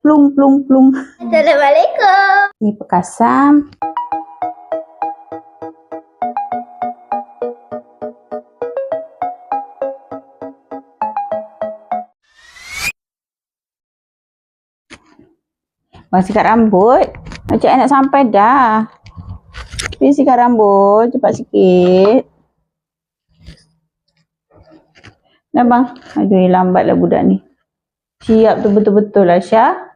plung plung plung. Assalamualaikum. Ini pekasam. Masih sikat rambut. Macam nak sampai dah. Pergi sikat rambut. Cepat sikit. Dah bang. Aduh, lambatlah budak ni. Siap tu betul-betul lah Syah.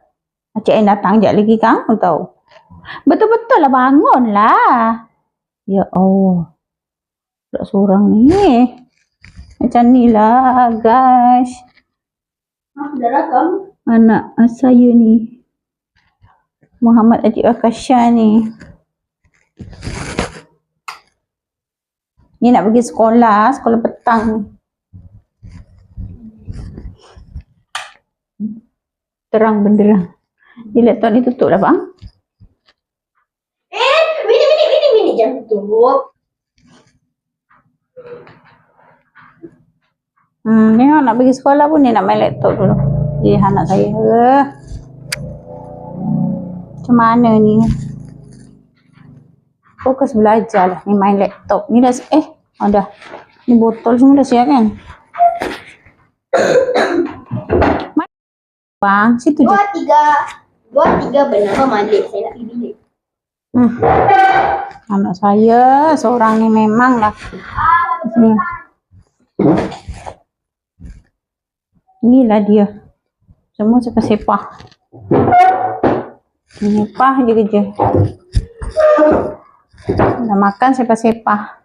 Cik Ain datang sekejap lagi kang. Tahu. Betul-betul lah bangun lah. Ya Allah. Tak seorang ni. Macam ni lah guys. Dah rakam. Anak saya ni. Muhammad Adik Akasha ni. Ni nak pergi sekolah petang ni. Terang benderang. Ni laptop ni tutup lah bang. Minit jangan tutup. Tengok nak pergi sekolah pun ni nak main laptop dulu. Anak saya. Macam mana ni? Fokus belajar lah. Ni main laptop. Ni dah dah. Ni botol semua dah siap kan? Bang, situ je. 2, 3 bernama Malik. Saya nak pergi bilik. Anak saya seorang ni memang lah. Inilah dia. Semua sepah-sepah. Sepah je kerja. Dah makan sepah-sepah.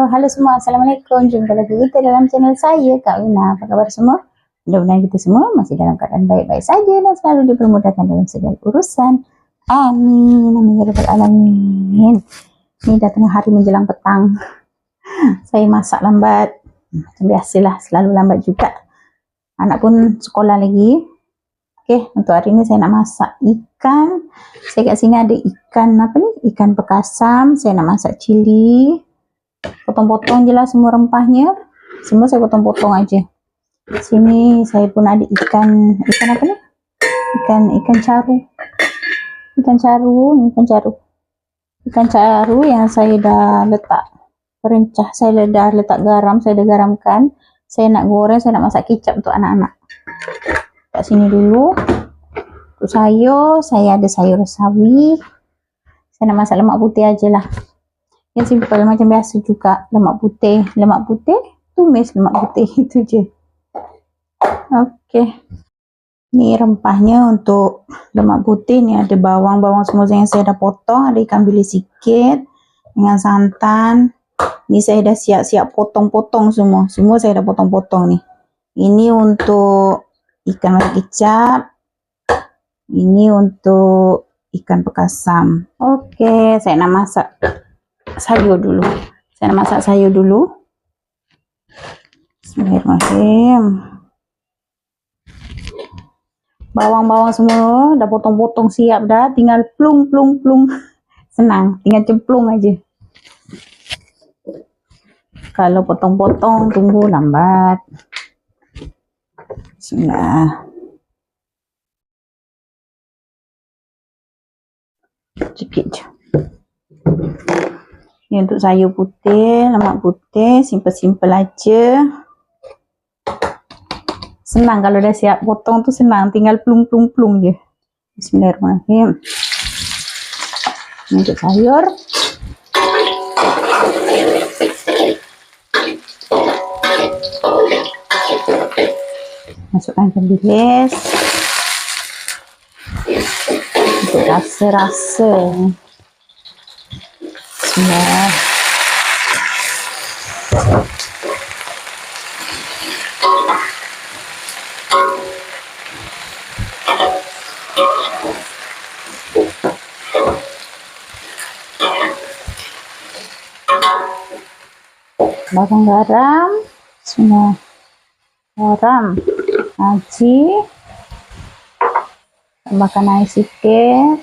Halo semua. Assalamualaikum. Jumpa lagi kita dalam channel saya, Kak Wina. Apa khabar semua? Mudah-mudahan kita semua masih dalam keadaan baik-baik saja dan selalu dipermudahkan dalam segala urusan. Amin. Amin ya rabbal alamin. Ini dah tengah hari menjelang petang. Saya masak lambat. Macam biasalah, selalu lambat juga. Anak pun sekolah lagi. Okey, untuk hari ni saya nak masak ikan. Saya kat sini ada ikan apa ni? Ikan pekasam. Saya nak masak cili. Potong-potong je lah semua rempahnya. Semua saya potong-potong aja. Di sini saya pun ada ikan apa ni? Ikan caru. Ikan caru yang saya dah letak perencah. Saya dah letak garam, saya dah garamkan. Saya nak goreng, saya nak masak kicap untuk anak-anak. Kat sini dulu. Untuk sayur, saya ada sayur sawi. Saya nak masak lemak putih ajalah. Yang simple macam biasa juga. Lemak putih, tumis lemak putih itu je. Okey. Ni rempahnya untuk lemak putih. Ni ada bawang semua yang saya dah potong. Ada ikan bilis sikit dengan santan. Ni saya dah siap-siap potong-potong semua. Semua saya dah potong-potong ni. Ini untuk ikan masak kicap. Ini untuk ikan pekasam. Okey, saya nak masak sayur dulu. Bismillahirrahmanirrahim. Bawang semua dah potong-potong siap dah. Tinggal plung. Senang, tinggal cemplung aja. Kalau potong-potong tunggu lambat. Bismillah. Sikit je. Ni untuk sayur putih, lemak putih, simple aja. Senang kalau dah siap potong tu senang, tinggal plung je. Bismillahirrahmanirrahim. Ni untuk sayur. Masukkan ikan bilis. Untuk rasa. Bismillah. Bawang garam, Bismillah. Garam, aci, tambahkan air sikit.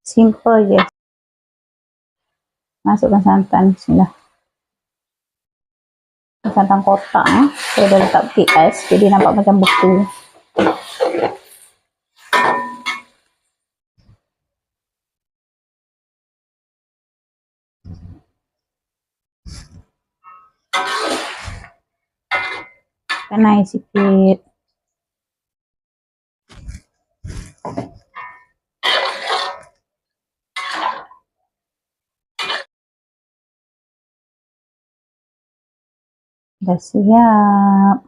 Simple je. Masukkan santan. Bismillah. Santan kotak saya dah letak peti ais jadi nampak macam beku. Kan air sikit. Dah siap.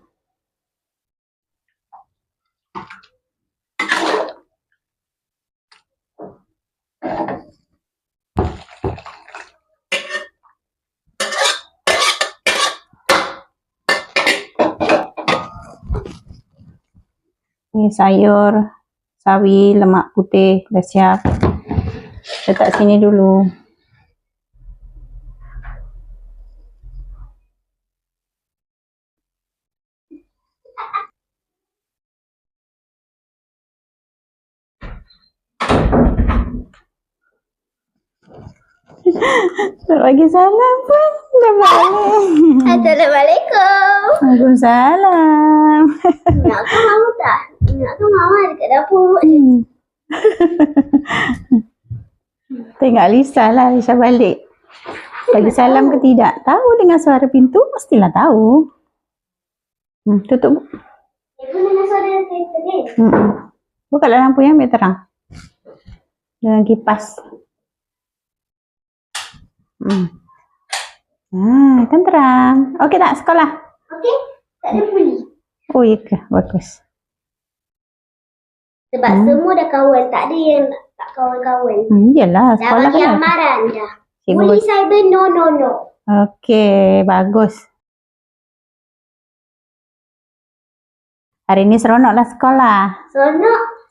Ini sayur sawi lemak putih dah siap. Letak sini dulu. Tak bagi salam pun dah balik. Assalamualaikum. Waalaikumsalam. Nak ke mama tak? Nak ke mama dekat dapur? Tengok Lisa lah, Lisa balik. Bagi salam ke tidak? Tahu dengan suara pintu, mestilah tahu. Tutup. Ibu dengan suara kereta ni. Bukalah lampunya biar terang. Dengan kipas. Kan terang. Okey tak sekolah? Okey, tak ada puli. Oh iya ke? Bagus. Sebab semua dah kawan, tak ada yang tak kawan-kawan. Iyalah, Dah sekolah bagi kan. amaran dah. Cikgu Puli cyber no. Okey, bagus. Hari ni seronoklah sekolah.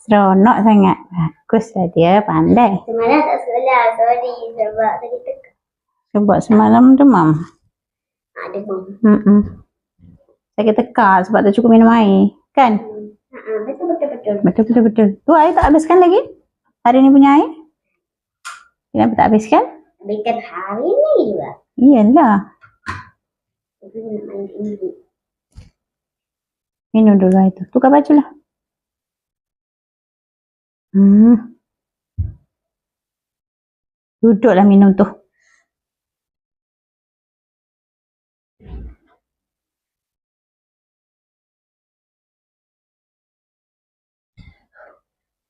Seronok sangat. Baguslah dia, pandai. Semalam tak sekolah, sorry sebab tadi tekak. Sebab semalam demam. Ada bom. Sakit tekak sebab tak cukup minum air. Kan? Betul. Betul. Tu air tak habiskan lagi? Hari ni punya air? Kenapa tak habiskan? Habiskan hari ni juga. Iyalah. Aku nak main ini. Minum dulu air tu. Tukar baju lah. Duduklah minum tu.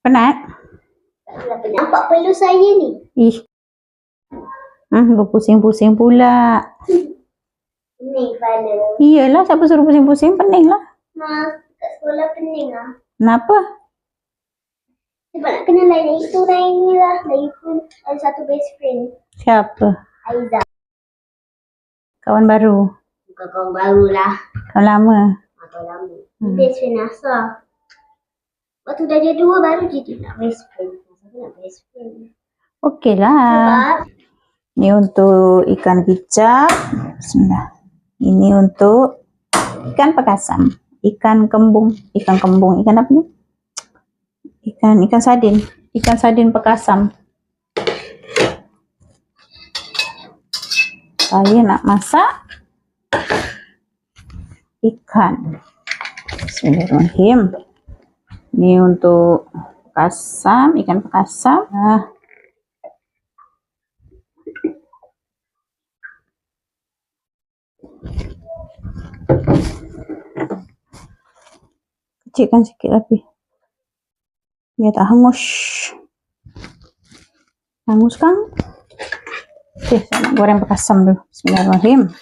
Penat? Kenapa nampak perlu saya ni? Ih. Berpusing-pusing pula. Pening kepala. Iyalah, siapa suruh pusing-pusing? Pening lah. Mas, kat sekolah pening lah. Kenapa? Sebab nak kenal lain itu lain ni lah. Lagi pun ada satu best friend. Siapa? Aiza. Kawan baru? Bukan kawan baru lah. Kawan lama? Kawan lama. Best friend Asa. Waktu dah dia dua baru je dia nak best friend. Aku nak best friend. Okey lah. Sebab Ini untuk ikan kicap. Bismillah. Ini untuk ikan pakasam. Ikan kembung. Ikan apa ni? Ikan sardin. Ikan sardin pakasam. Saya nak masak ikan. Bismillahirrahmanirrahim. Ini untuk pakasam, ikan pakasam. Kecilkan sikit api biar tak hangus. Hangus kan? Okey, saya nak goreng pakasam dulu. Bismillahirrahmanirrahim.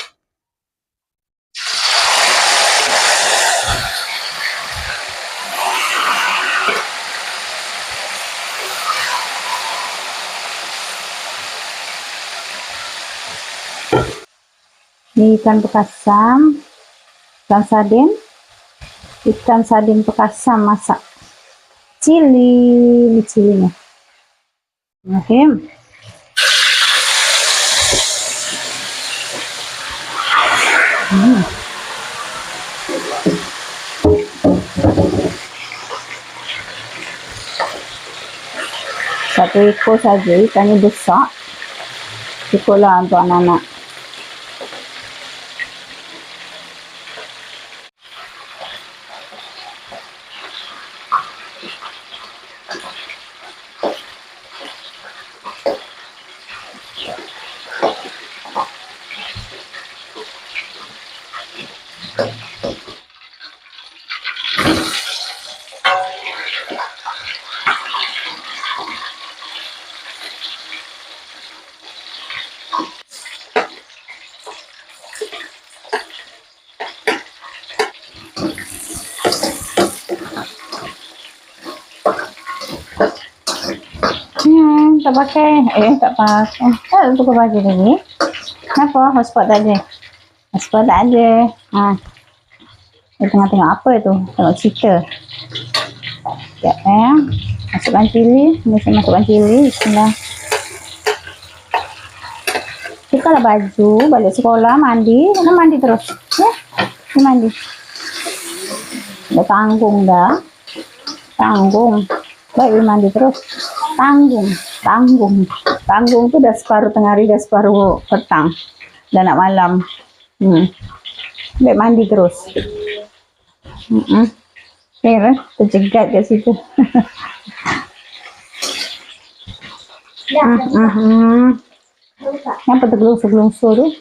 Ini ikan pakasam, ikan sardin pakasam masak. cilinya. Bismillahirrahmanirrahim. Satu ekor saja, ikannya besar. Cukuplah untuk anak-anak. Tak pakai. Tak pakai. Tak tukar baju lagi. Kenapa? Hotspot tak ada. Hotspot tak ada. Dia tengah tengok apa tu? Tengok cerita. Sekejap Masukkan cili. Mesti masukkan cili. Bismillah. Tukarlah baju. Balik sekolah. Mandi. Kena mandi terus. Ya? Kena mandi. Dah tanggung dah. Tanggung. Baik mandi terus. Tanggung tu dah separuh tengah hari, dah separuh petang, dah nak malam. Baik mandi terus. Terjegat kat situ. Kenapa tergelungsur-gelungsur tu?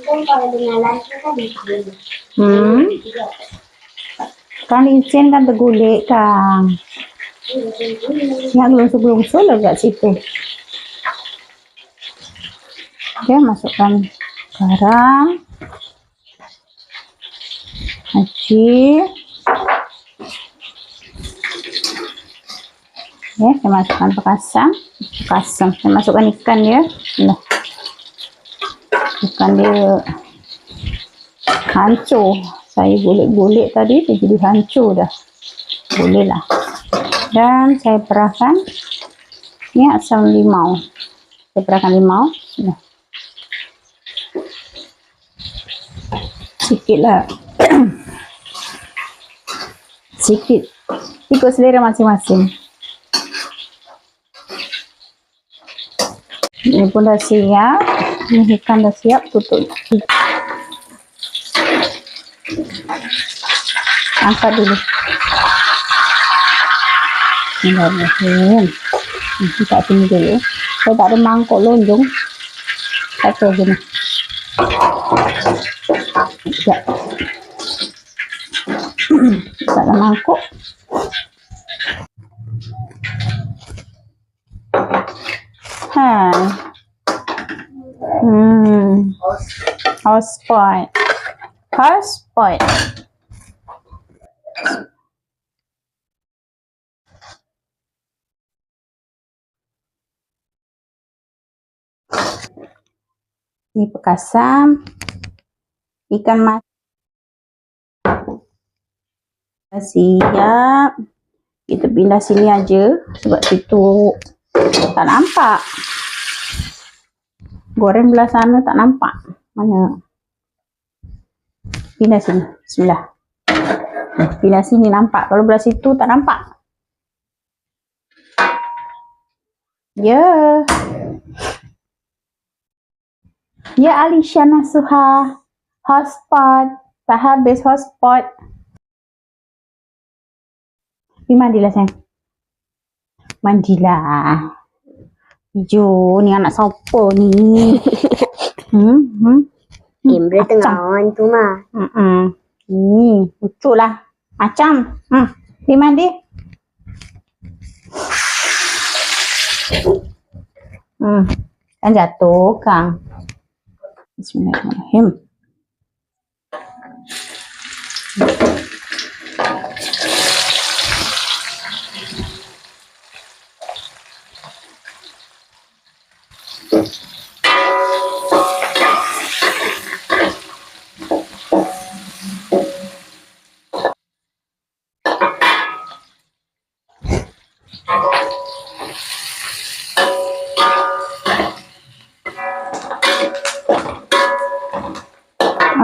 Kalau dengan lagi kan Kan licin kan tergulik kan. Nak gelungsur-gelungsur lah kat situ. Okay, masukkan garam, aci. Okay, saya masukkan pekasam. Saya masukkan ikan dia. Nah. Ikan dia hancur. Saya gulik-gulik tadi, dia jadi hancur dah. Boleh lah. Dan saya perahkan ni asam limau. Saya perahkan limau. Nah. Sikit lah. Sikit. Ikut selera masing-masing. Ini pun dah siap. Ini ikan dah siap. Tutup. Angkat dulu. Bismillahirrahmanirrahim. Kita sini dulu. Saya tak ada mangkuk lonjong. Satu gini. Sekejap. Tak ada mangkuk. Hotspot. Ini pekasam, ikan mas siap. Kita pindah sini aja sebab situ tak nampak. Goreng belah sana tak nampak. Mana? Pindah sini. Bismillah. Pindah sini nampak. Kalau belah situ tak nampak. Ya. Ya Alisha Nasuha. Hotspot. Tak habis hotspot. Pergi mandilah sayang. Mandilah. Jo, ni anak siapa ni? Imre tengah on tu mah. Lucu lah. Macam. Pergi mandi. Kan jatuh kan. Bismillahirrahmanirrahim.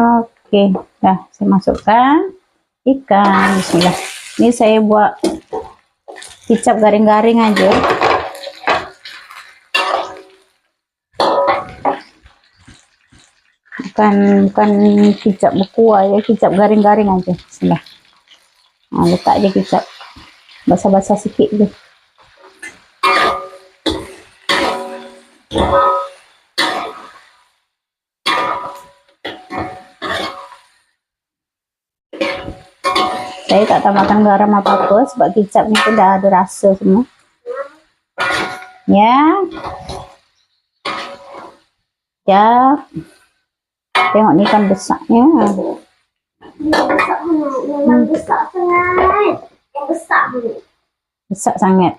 Oke, dah saya masukkan ikan. Bismillah. Ini saya buat kicap garing-garing aja. Bukan kicap berkuah ya, kicap garing-garing aja. Bismillah. Nah, letak aja kicap basah-basah sikit je. Saya tak tambahkan garam apa-apa sebab kicap ni pun dah ada rasa semua. Ya. Ya. Tengok ni kan besarnya. Besar sangat. Memang besar sangat. Yang besar ni. Besar sangat.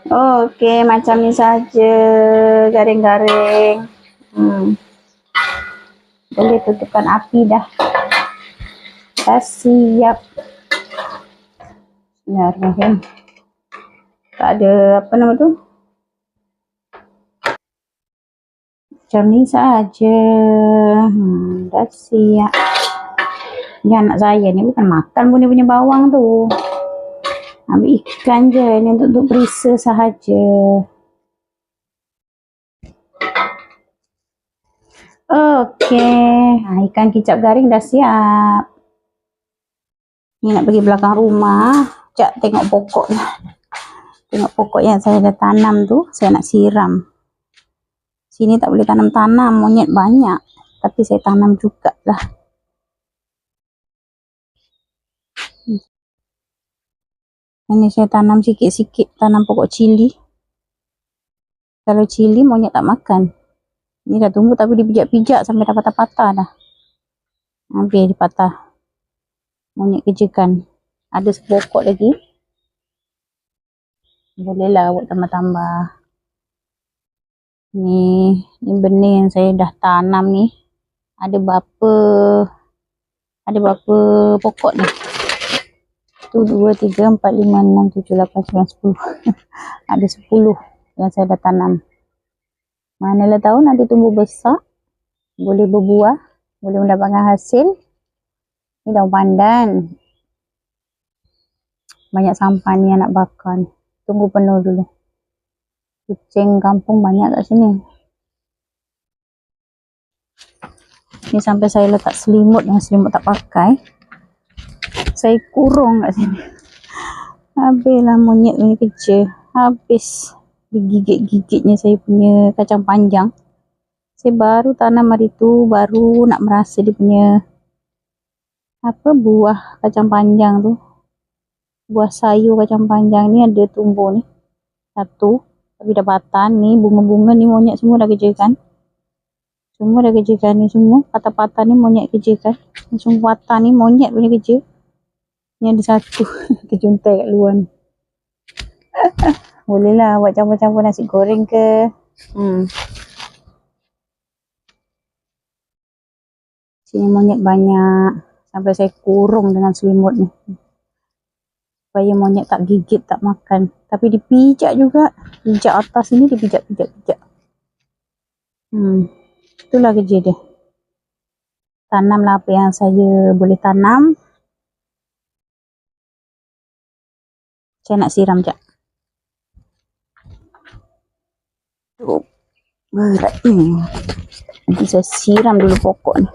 Okey, macam ni saja. Garing-garing. Boleh tutupkan api dah. Dah siap. Bismillahirrahmanirrahim. Tak ada apa nama tu? Macam ni saja. Dah siap. Ni anak saya ni bukan makan pun dia punya bawang tu. Ambil ikan je. Ni untuk perisa sahaja. Okey. Ikan kicap garing dah siap. Ni nak pergi belakang rumah. Sekejap tengok pokok lah. Tengok pokok yang saya dah tanam tu. Saya nak siram. Sini tak boleh tanam-tanam. Monyet banyak. Tapi saya tanam jugalah. Ini saya tanam sikit-sikit. Tanam pokok cili. Kalau cili monyet tak makan. Ini dah tumbuh tapi dipijak-pijak sampai dah patah-patah dah. Habis dipatah. Monyet kerjakan. Ada sepokok lagi. Bolehlah buat tambah-tambah. Ni benih yang saya dah tanam ni. Ada berapa pokok ni? 1, 2, 3, 4, 5, 6, 7, 8, 9, 10. Ada 10 yang saya dah tanam. Manalah tahu nanti tumbuh besar. Boleh berbuah. Boleh mendapatkan hasil. Ni daun pandan. Banyak sampah ni yang nak bakar ni. Tunggu penuh dulu. Kucing kampung banyak kat sini. Ni sampai saya letak selimut yang selimut tak pakai. Saya kurung kat sini. Habislah monyet punya kerja. Habis digigit-gigitnya saya punya kacang panjang. Saya baru tanam hari tu. Baru nak merasa dia punya buah kacang panjang tu. Buah sayur kacang panjang ni ada tumbuh ni. Satu. Tapi dah patah ni. Bunga-bunga ni monyet semua dah kerjakan. Semua dah kerjakan ni semua. Patah-patah ni monyet kerjakan. Ni semua patah ni monyet punya kerja. Ni ada satu. Terjuntai kat luar ni. Boleh lah buat campur-campur nasi goreng ke. Sini monyet banyak. Sampai saya kurung dengan selimut ni. Supaya monyet tak gigit, tak makan. Tapi dipijak juga. Pijak atas ini dipijak-pijak. Itulah kerja dia. Tanamlah apa yang saya boleh tanam. Saya nak siram sekejap. Berat ni. Nanti saya siram dulu pokok ni.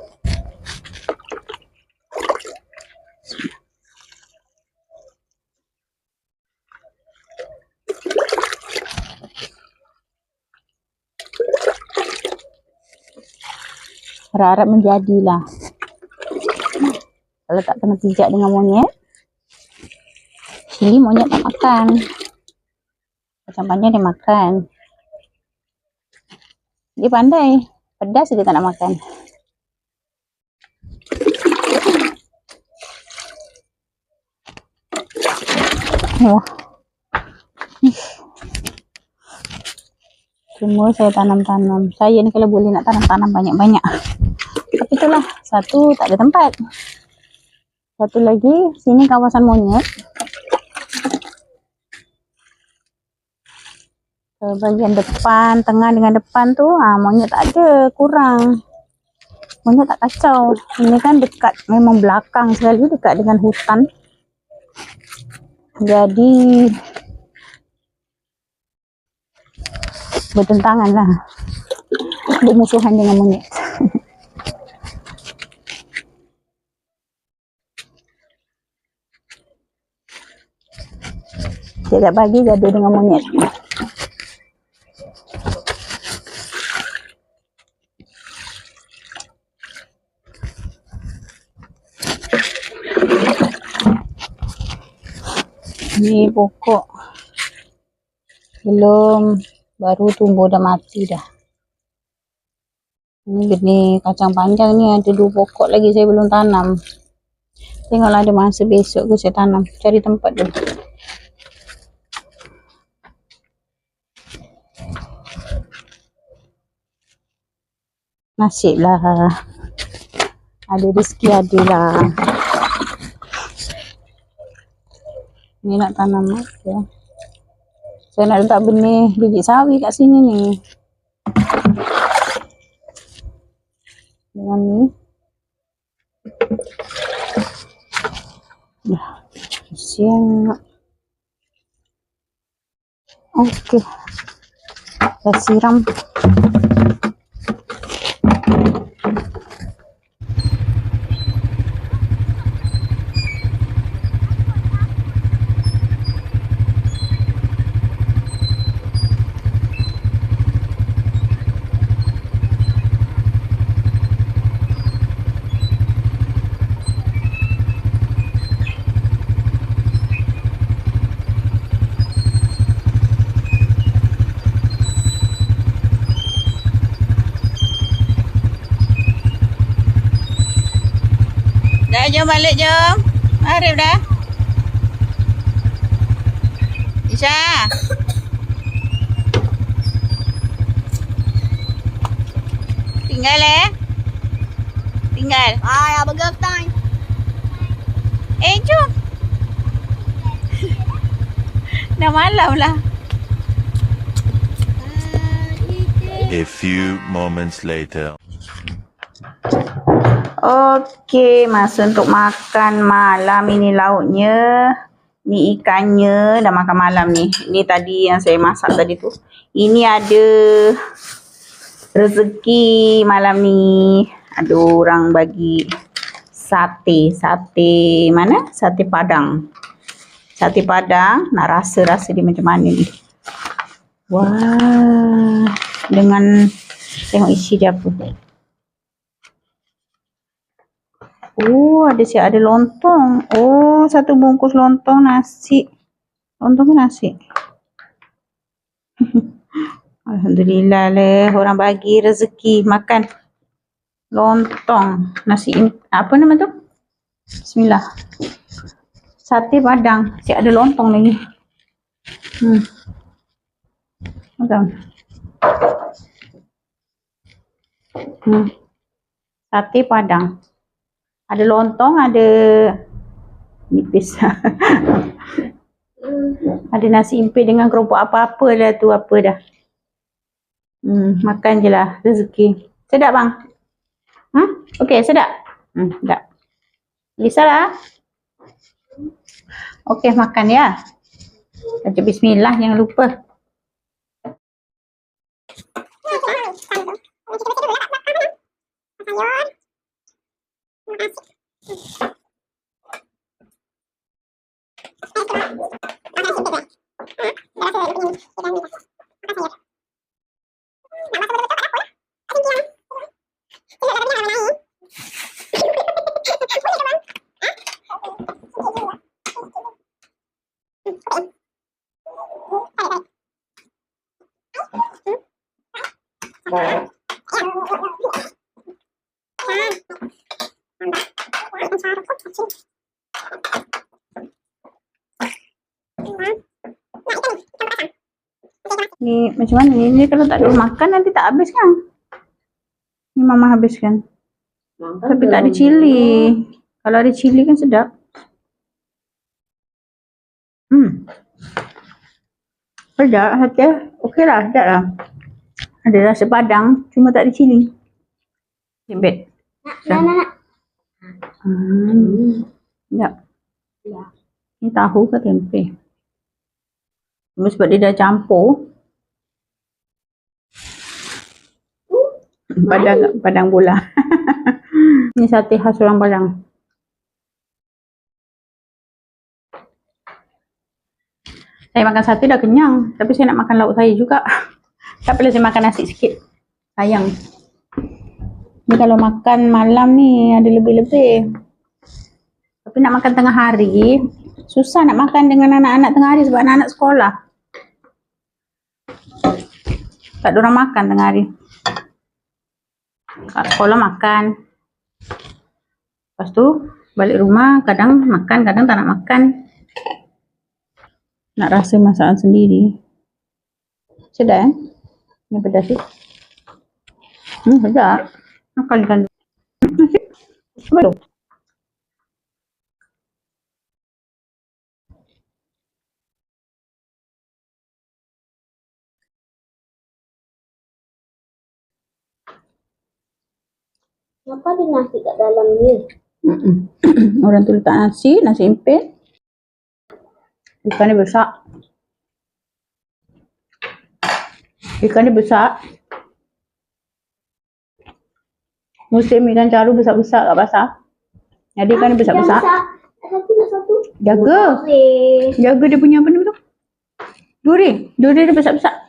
Harap-harap menjadilah. Kalau tak kena pijak dengan monyet, cili monyet tak makan. Kacang panjang dia makan. Dia pandai. Pedas dia tak nak makan. Wah. Semua saya tanam-tanam. Saya ni kalau boleh nak tanam-tanam banyak-banyak. Tapi itulah, satu tak ada tempat. Satu lagi, sini kawasan monyet. Bagian depan, tengah dengan depan tu, monyet tak ada, kurang. Monyet tak kacau. Ini kan dekat, memang belakang sekali, dekat dengan hutan. Jadi bertentangan lah, bermusuhan dengan monyet. Tiap pagi gaduh dengan monyet. Ni pokok belum, baru tumbuh dah mati dah. Ini benih kacang panjang ni, ada 2 pokok lagi saya belum tanam. Tengoklah ada masa besok ke saya tanam, cari tempat dulu. Nasib lah, ada rezeki ada lah. Ni nak tanam apa? Saya nak letak benih biji sawi kat sini ni. Dengan ni. Dah. Siap. Okey. Dah siram. Dah, jom balik, jom. Arif dah. Isha. Tinggal Tinggal. I have a good time. Jom. Dah malam lah. A few moments later. Okey, masa untuk makan malam. Ini lauknya, ni ikannya, dah makan malam ni. Ini tadi yang saya masak tadi tu. Ini ada rezeki malam ni. Ada orang bagi sate mana? Sate Padang. Sate Padang, nak rasa dia macam mana ni. Wah, dengan tengok isi dia apa. Oh, ada lontong. Oh, 1 bungkus lontong nasi. Lontong ke nasi? Alhamdulillah lah, orang bagi rezeki makan lontong. Nasi, apa nama tu? Bismillah. Sate Padang. Cik ada lontong lagi. Macam. Sate Padang. Ada lontong, ada nipis. Ada nasi impit dengan keropok apa-apa lah tu, apa dah. Makan je lah, rezeki. Sedap bang? Okey, sedap? Sedap. Bisa lah. Okey, makan ya. Baca bismillah, jangan lupa. Ni macam mana ni? Ni kalau tak ada makan nanti tak habis kan? Ni mama habiskan. Tapi tak ada cili. Kalau ada cili kan sedap. Sedap hati. Okey lah, sedap lah. Ada rasa Padang, cuma tak ada cili. Hebet. Nak. Enggak. Ya. Ini tahu ke tempe? Sebab dia dah campur. Padang bola. Ini sate khas orang Padang. Saya makan sate dah kenyang, tapi saya nak makan lauk saya juga. Tak boleh saya makan nasi sikit. Sayang. Ni kalau makan malam ni ada lebih-lebih. Tapi nak makan tengah hari, susah nak makan dengan anak-anak tengah hari sebab anak-anak sekolah. Tak ada orang makan tengah hari. Kat sekolah makan. Lepas tu balik rumah kadang makan, kadang tak nak makan. Nak rasa masakan sendiri. Sedap Ini pedas sih. Sedap. Makan. Apa tu? Kenapa ada nasi kat dalam ni? Orang tu letak nasi impit. Ikan dia besar. Musim ikan caru besar-besar kat pasar. Jadi ikan dia besar-besar. Satu. Jaga dia punya apa ni tu? Duri dia besar-besar.